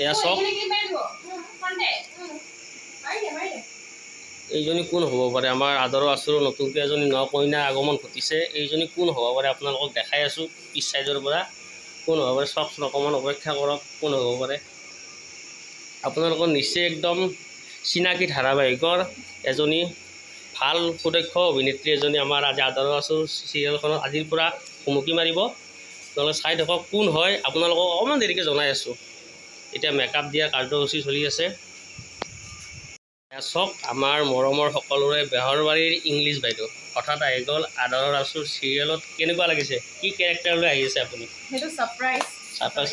এয়া চাওক এইজনী কোন হ'ব পাৰে? আমাৰ আদৰৰ আচুৰ নতুনকৈ এজনী ন কইনা আগমন ঘটিছে। এইজনী কোন হ'ব পাৰে আপোনালোকক দেখাই আছোঁ পিছ চাইডৰ পৰা। কোন হ'ব পাৰে চাওকচোন, অকণমান অপেক্ষা কৰক। কোন হ'ব পাৰে আপোনালোকৰ নিশ্চয় একদম চিনাকি ধাৰাবাহিকৰ এজনী ভাল সুদক্ষ অভিনেত্ৰী এজনী আমাৰ আজি আদৰৰ আচুৰ চিৰিয়েলখনত আজিৰ পৰা ভুমুকি মাৰিব। আপোনালোকে চাই থাকক কোন হয়। আপোনালোকক অকণমান দেৰিকৈ জনাই আছোঁ। এতিয়া মেকআপ দিয়া কাৰ্যসূচী চলি আছে। চাওক আমাৰ মৰমৰ সকলোৰে বেহৰবাৰীৰ ইংলিছ বাইদেউ হঠাৎ আহি গ'ল আদৰৰ আচুৰ চিৰিয়েলত। কেনেকুৱা লাগিছে? কি কেৰেক্টাৰ লৈ আহি আছে আপুনি? সেইটো সাৰপ্ৰাইজ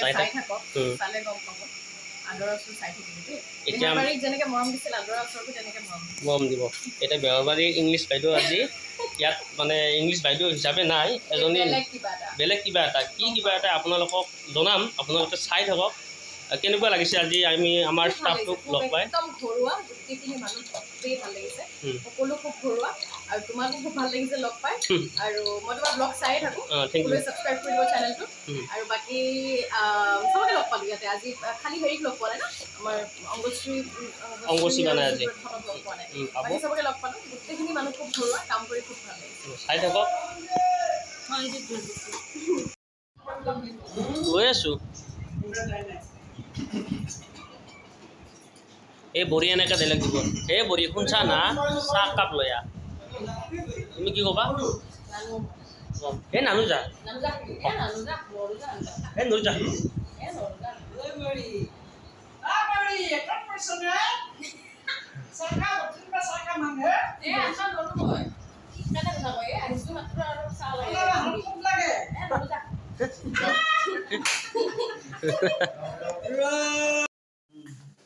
চাই থাকক, চালে গম পাব। আদৰৰ আচুৰ চাই থাকিব। এতিয়া বেহৰবাৰীক যেনেকৈ মৰম দিছিল আদৰৰ আচুৰকো তেনেকৈ মৰম দিব। এতিয়া বেহৰবাৰীৰ ইংলিছ বাইদেউ আজি ইয়াত মানে ইংলিছ বাইদেউ হিচাপে নাই, এজনী বেলেগ কিবা এটা কি কিবা এটা আপোনালোকক জনাম। আপোনালোকে চাই থাকক। কেনেকুৱা লাগিছে আজি আমি আমাৰ ষ্টাফটোক লগ পাই? একদম ঘৰুৱা, গোটেইখিনি মানুহ খুবেই ভাল লাগিছে। সকলো খুব ঘৰুৱা আৰু তোমাকো খুব ভাল লাগিছে লগ পাই। আৰু মই তোমাৰ ব্লগ চায়ে থাকোঁ, সকলোৱে ছাবস্ক্ৰাইব কৰিব চেনেলটো। আৰু বাকী চবকে লগ পালোঁ ইয়াতে আজি। খালি হেৰিক লগ পোৱা নাই ন, আমাৰ অংগশ্ৰী বানাই আজি লগ পোৱা নাই। বাকী চবকে লগ পালোঁ। গোটেইখিনি মানুহ খুব ঘৰুৱা, কাম কৰি খুব ভাল লাগিছে। চাই থাকক। গৈ আছোঁ। এই বড়ি এনেকৈ বেলেগ দিব। এই বড়ি শুনছা না, চাহ কাপ লৈ আহ। তুমি কি ক'বা? এই নানো যা, এই নৰু যা।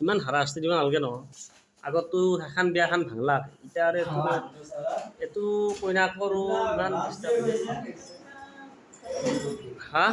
ইমান হাৰাশাস্তি দিব নালাগে নহয়। আগতো সেইখন বিয়াখন ভাঙলাক, এতিয়া আৰু এইটো কইনাকৰো ইমান হা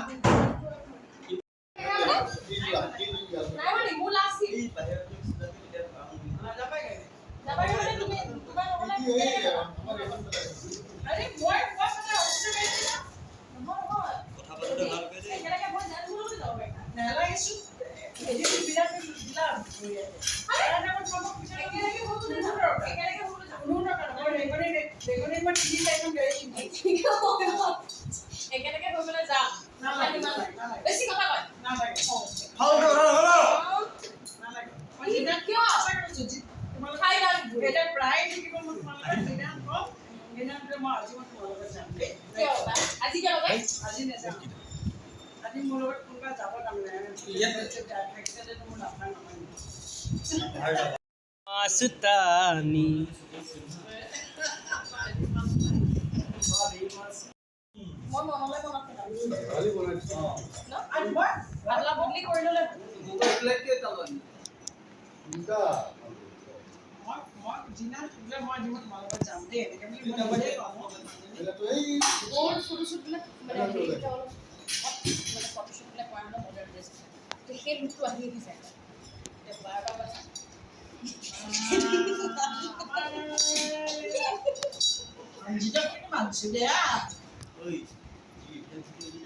Sutani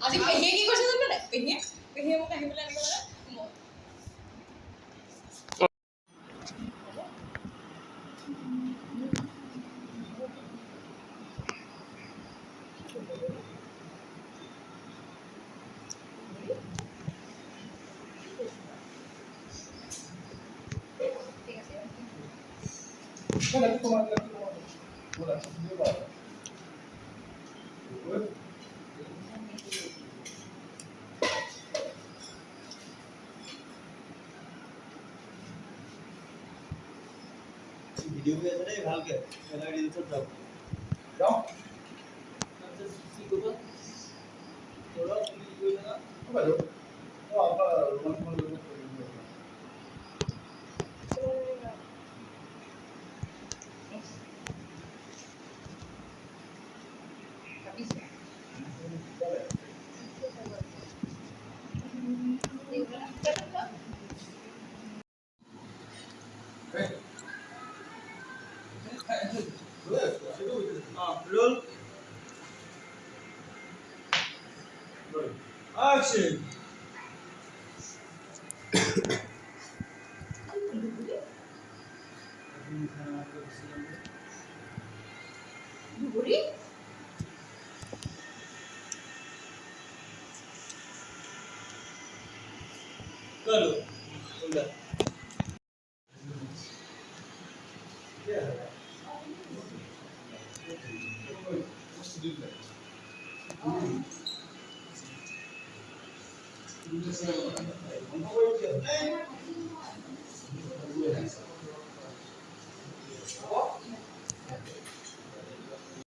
আজি পেহীয়ে কি কৈছে জানো নাই? পেহীয়ে মোক আহিবলৈ আনিব লাগে। ভিডিও কৰি আছে দেই ভালকে এলাই ৰিলছত যাওক যাওক কি কৰিব তোৰা কি কৰিব না বাইদেউ অ আপা ৰুমান ফোন কৰিব roll Action. ধুবুৰী करो उल्टा क्या है